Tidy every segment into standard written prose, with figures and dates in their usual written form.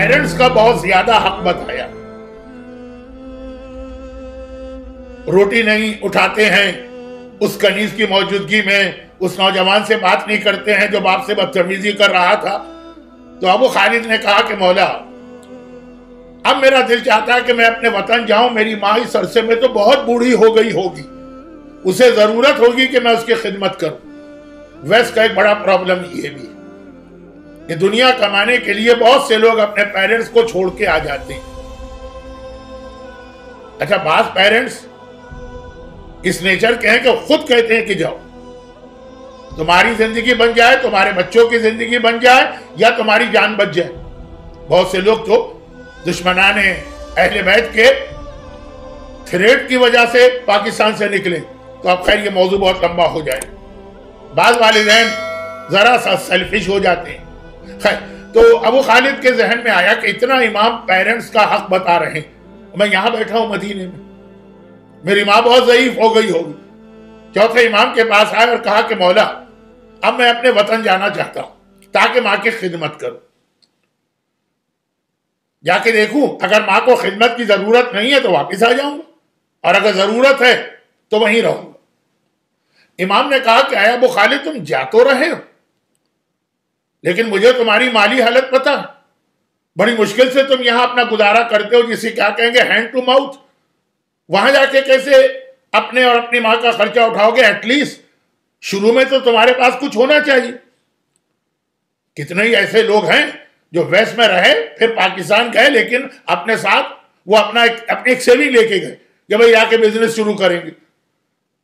Parents کا بہت زیادہ حق بتایا. روٹی نہیں اٹھاتے ہیں اس کنیز کی موجودگی میں, اس نوجوان سے بات نہیں کرتے ہیں جو باپ سے بدتمیزی کر رہا تھا. تو ابو خالد نے کہا کہ مولا اب میرا دل چاہتا ہے کہ میں اپنے وطن جاؤں. میری ماں اس عرصے میں تو بہت بوڑھی ہو گئی ہوگی, اسے ضرورت ہوگی کہ میں اس کی خدمت کروں. ویسٹ کا ایک بڑا پرابلم یہ بھی ہے کہ دنیا کمانے کے لیے بہت سے لوگ اپنے پیرنٹس کو چھوڑ کے آ جاتے ہیں. اچھا, بعض پیرنٹس اس نیچر کے ہیں کہ خود کہتے ہیں کہ جاؤ, تمہاری زندگی بن جائے, تمہارے بچوں کی زندگی بن جائے, یا تمہاری جان بچ جائے. بہت سے لوگ تو دشمنان اہل بیت کے تھریٹ کی وجہ سے پاکستان سے نکلے. تو اب خیر یہ موضوع بہت لمبا ہو جائے. بعض والدین ذرا سا سیلفش ہو جاتے ہیں. خیر, تو ابو خالد کے ذہن میں آیا کہ اتنا امام پیرنٹس کا حق بتا رہے ہیں, میں یہاں بیٹھا ہوں مدینے میں, میری ماں بہت ضعیف ہو گئی ہوگی. چوتھے امام کے پاس آئے اور کہا کہ مولا اب میں اپنے وطن جانا چاہتا ہوں تاکہ ماں کی خدمت کروں. جا کے دیکھوں, اگر ماں کو خدمت کی ضرورت نہیں ہے تو واپس آ جاؤں گا, اور اگر ضرورت ہے تو وہیں رہوں گا. امام نے کہا کہ اے ابو خالد تم جا تو رہے ہو, لیکن مجھے تمہاری مالی حالت پتہ ہے. بڑی مشکل سے تم یہاں اپنا گزارا کرتے ہو, جسے کیا کہیں گے ہینڈ ٹو ماؤتھ. وہاں جا کے کیسے اپنے اور اپنی ماں کا خرچہ اٹھاؤ گے؟ ایٹ لیسٹ شروع میں تو تمہارے پاس کچھ ہونا چاہیے. کتنے ہی ایسے لوگ ہیں جو ویسٹ میں رہے پھر پاکستان گئے, لیکن اپنے ساتھ وہ اپنی ایک سیونگ لے کے گئے کہ بھئی آ کے بزنس شروع کریں گے.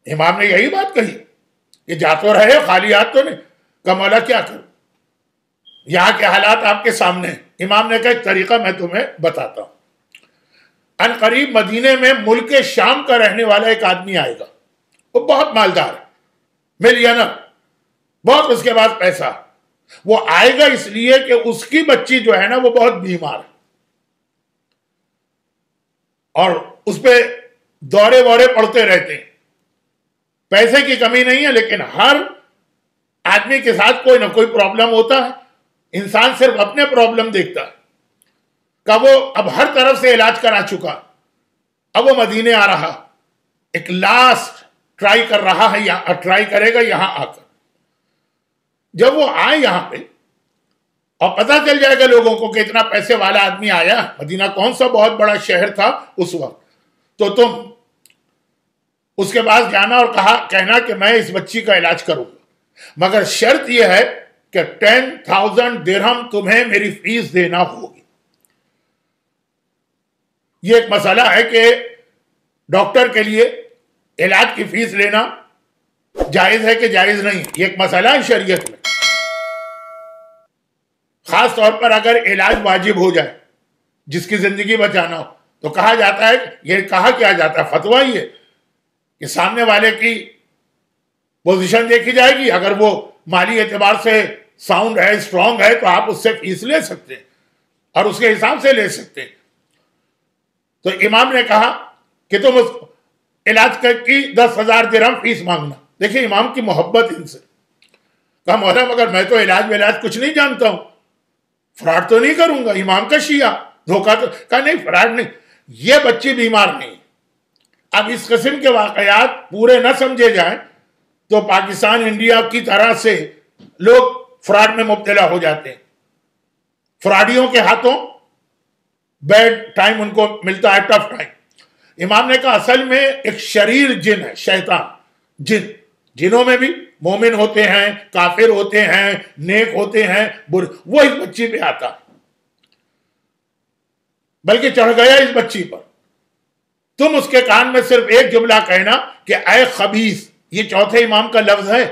امام نے یہی بات کہی کہ جا تو رہے ہو, خالی ہاتھ تو نہیں. کہ مولا کیا کروں, یہاں کے حالات آپ کے سامنے ہیں. امام نے کہا ایک طریقہ میں تمہیں بتاتا ہوں. ان قریب مدینے میں ملک شام کا رہنے والا ایک آدمی آئے گا, وہ بہت مالدار ہے, ملینر, بہت اس کے پاس پیسہ. وہ آئے گا اس لیے کہ اس کی بچی جو ہے نا وہ بہت بیمار ہے, اور اس پہ دورے وورے پڑتے رہتے ہیں. پیسے کی کمی نہیں ہے, لیکن ہر آدمی کے ساتھ کوئی نہ کوئی پرابلم ہوتا ہے. انسان صرف اپنے پرابلم دیکھتا ہے. کہ وہ اب ہر طرف سے علاج کرا چکا, اب وہ مدینے آ رہا, ایک لاسٹ ٹرائی کر رہا ہے, یہاں ٹرائی کرے گا یہاں آ کر. جب وہ آئے یہاں پہ اور پتہ چل جائے گا لوگوں کو کہ اتنا پیسے والا آدمی آیا, مدینہ کون سا بہت بڑا شہر تھا اس وقت, تو تم اس کے پاس جانا اور کہنا کہ میں اس بچی کا علاج کروں گا, مگر شرط یہ ہے کہ 10,000 درہم تمہیں میری فیس دینا ہوگی. یہ ایک مسئلہ ہے کہ ڈاکٹر کے لیے علاج کی فیس لینا جائز ہے کہ جائز نہیں, یہ ایک مسئلہ ہے شریعت میں. خاص طور پر اگر علاج واجب ہو جائے, جس کی زندگی بچانا ہو, تو کہا جاتا ہے, یہ کہا کیا جاتا ہے, فتویٰ یہ کہ سامنے والے کی پوزیشن دیکھی جائے گی. اگر وہ مالی اعتبار سے ساؤنڈ ہے, اسٹرانگ ہے, تو آپ اس سے فیس لے سکتے ہیں اور اس کے حساب سے لے سکتے ہیں. تو امام نے کہا کہ تم اس علاج کی 10,000 درہم فیس مانگنا. دیکھیں امام کی محبت ان سے. کہا مولا مگر میں تو علاج کچھ نہیں جانتا ہوں, فراڈ تو نہیں کروں گا. امام کا شیعہ دھوکہ تو. کہا نہیں فراڈ نہیں, یہ بچی بیمار نہیں. اب اس قسم کے واقعات پورے نہ سمجھے جائیں تو پاکستان انڈیا کی طرح سے لوگ فراڈ میں مبتلا ہو جاتے ہیں. فراڈیوں کے ہاتھوں بیڈ ٹائم ان کو ملتا ہے, ٹف ٹائم. امام نے کہا اصل میں ایک شریر جن ہے, شیطان جن. جنوں میں بھی مومن ہوتے ہیں, کافر ہوتے ہیں, نیک ہوتے ہیں, برے. وہ اس بچی پہ آتا ہے, بلکہ چڑھ گیا اس بچی پر. تم اس کے کان میں صرف ایک جملہ کہنا کہ اے خبیث. یہ چوتھے امام کا لفظ ہے,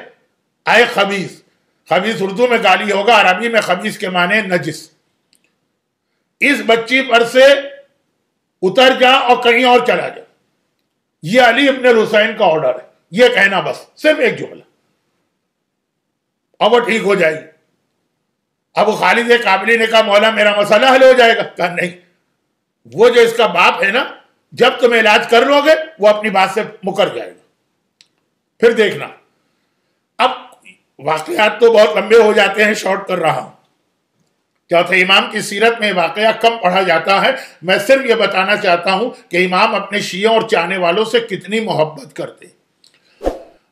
اے خبیث. خبیث اردو میں گالی ہوگا, عربی میں خبیث کے معنی نجس. اس بچی پر سے اتر جا اور کہیں اور چلا جا. یہ علی ابن الحسین کا آرڈر ہے. یہ کہنا بس, صرف ایک جملہ, اور وہ ٹھیک ہو جائے گی. ابو خالد کابلی نے کہا مولا میرا مسئلہ حل ہو جائے گا. کہا نہیں, وہ جو اس کا باپ ہے نا, جب تم علاج کر لو گے وہ اپنی بات سے مکر جائے گا, پھر دیکھنا. اب واقعات تو بہت لمبے ہو جاتے ہیں, شارٹ کر رہا ہوں. چوتھے امام کی سیرت میں واقعہ کم پڑھا جاتا ہے. میں صرف یہ بتانا چاہتا ہوں کہ امام اپنے شیعوں اور چاہنے والوں سے کتنی محبت کرتے.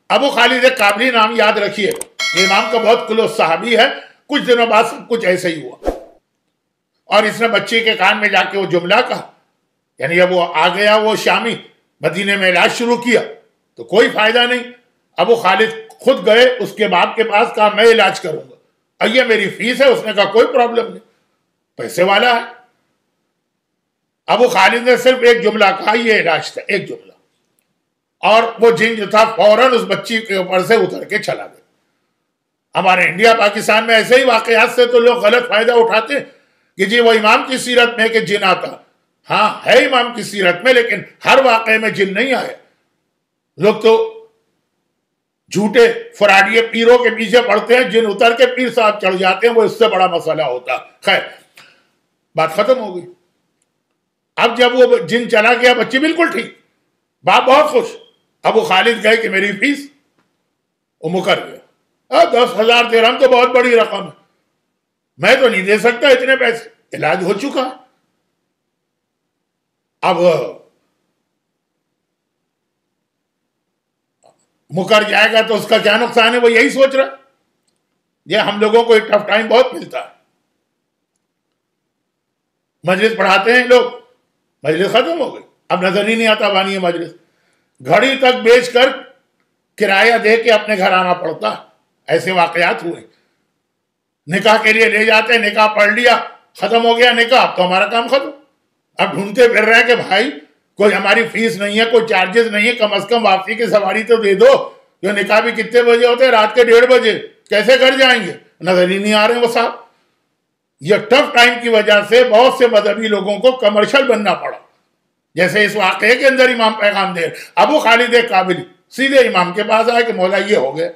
ابو خالد کابلی نام یاد رکھیے، یہ امام کا بہت کلوز صحابی ہے. کچھ دنوں بعد سب کچھ ایسے ہی ہوا، اور اس نے بچی کے کان میں جا کے وہ جملہ کہا. یعنی اب وہ آ گیا وہ شامی، مدینے میں علاج شروع کیا تو کوئی فائدہ نہیں. ابو خالد خود گئے اس کے باپ کے پاس، کہا میں علاج کروں گا، یہ میری فیس ہے. اس نے کہا کوئی پرابلم نہیں، پیسے والا ہے. ابو خالد نے صرف ایک جملہ کہا، یہ علاج تھا، ایک جملہ، اور وہ جن جو تھا فوراً اس بچی کے اوپر سے اتر کے چلا گیا. ہمارے انڈیا پاکستان میں ایسے ہی واقعات سے تو لوگ غلط فائدہ اٹھاتے کہ جی وہ امام کی سیرت میں کہ جن آتا. ہاں ہے امام کی سیرت میں، لیکن ہر واقعے میں جن نہیں آئے. لوگ تو جھوٹے فراڈیے پیروں کے پیچھے پڑتے ہیں، جن اتر کے پیر صاحب چڑھ جاتے ہیں، وہ اس سے بڑا مسئلہ ہوتا. خیر بات ختم ہو گئی. اب جب وہ جن چلا گیا، بچی بالکل ٹھیک، باپ بہت خوش. ابو خالد گئے کہ میری فیس، وہ مکر گیا. 10,000 درہم تو بہت بڑی رقم ہے، میں تو نہیں دے سکتا اتنے پیسے، علاج ہو چکا. اب مکر جائے گا تو اس کا کیا نقصان ہے، وہ یہی سوچ رہا. یہ ہم لوگوں کو ایک ٹف ٹائم بہت ملتا ہے. مجلس پڑھاتے ہیں لوگ، مجلس ختم ہو گئی، اب نظر ہی نہیں آتا بانی مجلس. گھڑی تک بیچ کر کرایہ دے کے اپنے گھر آنا پڑتا. ایسے واقعات ہوئے. نکاح کے لیے لے جاتے، نکاح پڑھ لیا، ختم ہو گیا نکاح، اب تو ہمارا کام ختم. اب ڈھونڈتے پھر رہے کہ بھائی کوئی ہماری فیس نہیں ہے، کوئی چارجز نہیں ہے، کم از کم واپسی کی سواری تو دے دو. جو نکاح بھی کتنے بجے ہوتے ہیں؟ رات کے 1:30 بجے. کیسے گھر جائیں گے؟ نظر ہی نہیں آ رہے وہ صاحب. یہ ٹف ٹائم کی وجہ سے بہت سے مذہبی لوگوں کو کمرشل بننا پڑا. جیسے اس واقعے کے اندر امام پیغام دے. ابو خالد کابلی سیدھے امام کے پاس آئے کہ مولا یہ ہو گئے،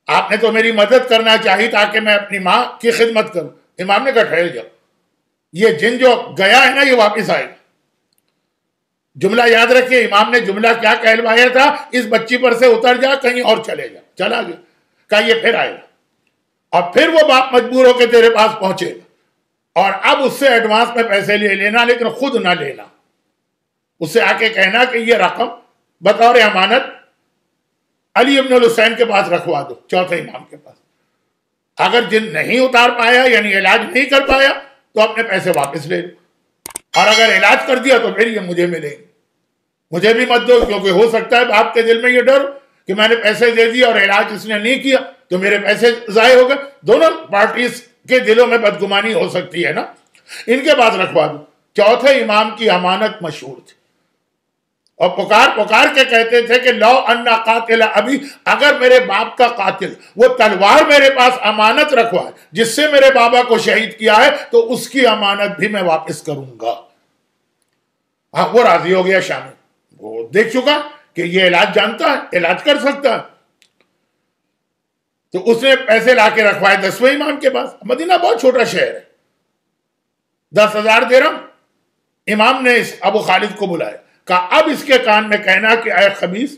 آپ نے تو میری مدد کرنا چاہی تاکہ میں اپنی ماں کی خدمت کروں. امام نے کہا ٹھہر جاؤ، یہ جن جو گیا ہے نا یہ واپس آئے گا. جملہ یاد رکھیے، امام نے جملہ کیا کہلوایا تھا؟ اس بچی پر سے اتر جا، کہیں اور چلے جا. چلا گیا، کہا یہ پھر آئے گا، اور پھر وہ باپ مجبور ہو کے تیرے پاس پہنچے گا، اور اب اس سے ایڈوانس میں پیسے لے لینا، لیکن خود نہ لینا. اس سے آ کے کہنا کہ یہ رقم بطور امانت علی ابن الحسین کے پاس رکھوا دو، چوتھے امام کے پاس. اگر جن نہیں اتار پایا، یعنی علاج نہیں کر پایا، تو اپنے پیسے واپس لے لو، اور اگر علاج کر دیا تو پھر یہ مجھے ملیں گے. مجھے بھی مت دو، کیونکہ ہو سکتا ہے باپ کے دل میں یہ ڈر کہ میں نے پیسے دے دیے اور علاج اس نے نہیں کیا تو میرے پیسے ضائع ہو گئے. دونوں پارٹیز کے دلوں میں بدگمانی ہو سکتی ہے نا. ان کے پاس رکھوا دو. چوتھے امام کی امانت مشہور تھی، اور پکار کے کہتے تھے کہ لو انا قاتل ابھی، اگر میرے باپ کا قاتل وہ تلوار میرے پاس امانت رکھوا ہے جس سے میرے بابا کو شہید کیا ہے، تو اس کی امانت بھی میں واپس کروں گا. ہاں وہ راضی ہو گیا. شامی وہ دیکھ چکا کہ یہ علاج جانتا ہے، علاج کر سکتا ہے، تو اس نے پیسے لا کے رکھوائے 10ویں امام کے پاس. مدینہ بہت چھوٹا شہر ہے. 10,000 درہم. امام نے اس ابو خالد کو بلایا، کہا اب اس کے کان میں کہنا کہ اے خبیث،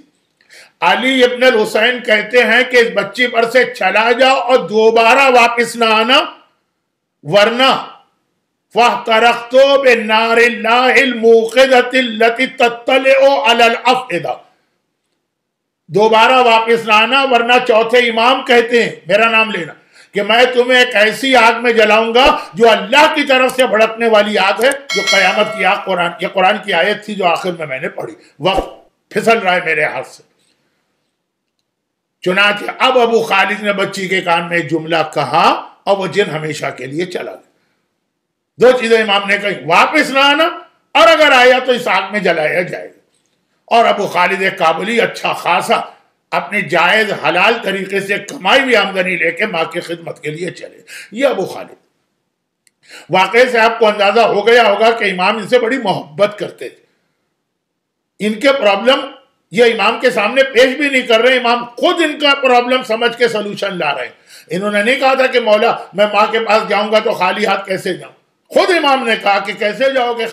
علی ابن الحسین کہتے ہیں کہ اس بچی پر سے چلا جاؤ اور دوبارہ واپس نہ آنا، ورنہ فَاحْتَرَقْتُ بِالنَّارِ اللَّهِ الْمُوقِدَةِ الَّتِي تَطَّلِعُ عَلَى الْأَفْئِدَةِ. دوبارہ واپس نہ آنا، ورنہ چوتھے امام کہتے ہیں، میرا نام لینا، کہ میں تمہیں ایک ایسی آگ میں جلاؤں گا جو اللہ کی طرف سے بھڑکنے والی آگ ہے، جو قیامت کی آگ. یہ قرآن کی آیت تھی جو آخر میں نے پڑھی. وقت پھسل رہا ہے میرے ہاتھ سے. چنانچہ اب ابو خالد نے بچی کے کان میں جملہ کہا اور وہ جن ہمیشہ کے لیے چلا گیا. 2 چیزیں امام نے کہی، واپس نہ آنا، اور اگر آیا تو اس آگ میں جلایا جائے گا. اور ابو خالد کابلی اچھا خاصا اپنی جائز حلال طریقے سے کمائی ہوئی آمدنی لے کے ماں کی خدمت کے لیے چلے. یہ ابو خالد. واقعے سے آپ کو اندازہ ہو گیا ہوگا کہ امام ان سے بڑی محبت کرتے تھے. ان کے پرابلم یہ امام کے سامنے پیش بھی نہیں کر رہے، امام خود ان کا پرابلم سمجھ کے سلوشن لا رہے ہیں. انہوں نے نہیں کہا تھا کہ مولا میں ماں کے پاس جاؤں گا تو خالی ہاتھ کیسے جاؤں. خود امام نے کہا کہ کیسے جاؤ گے.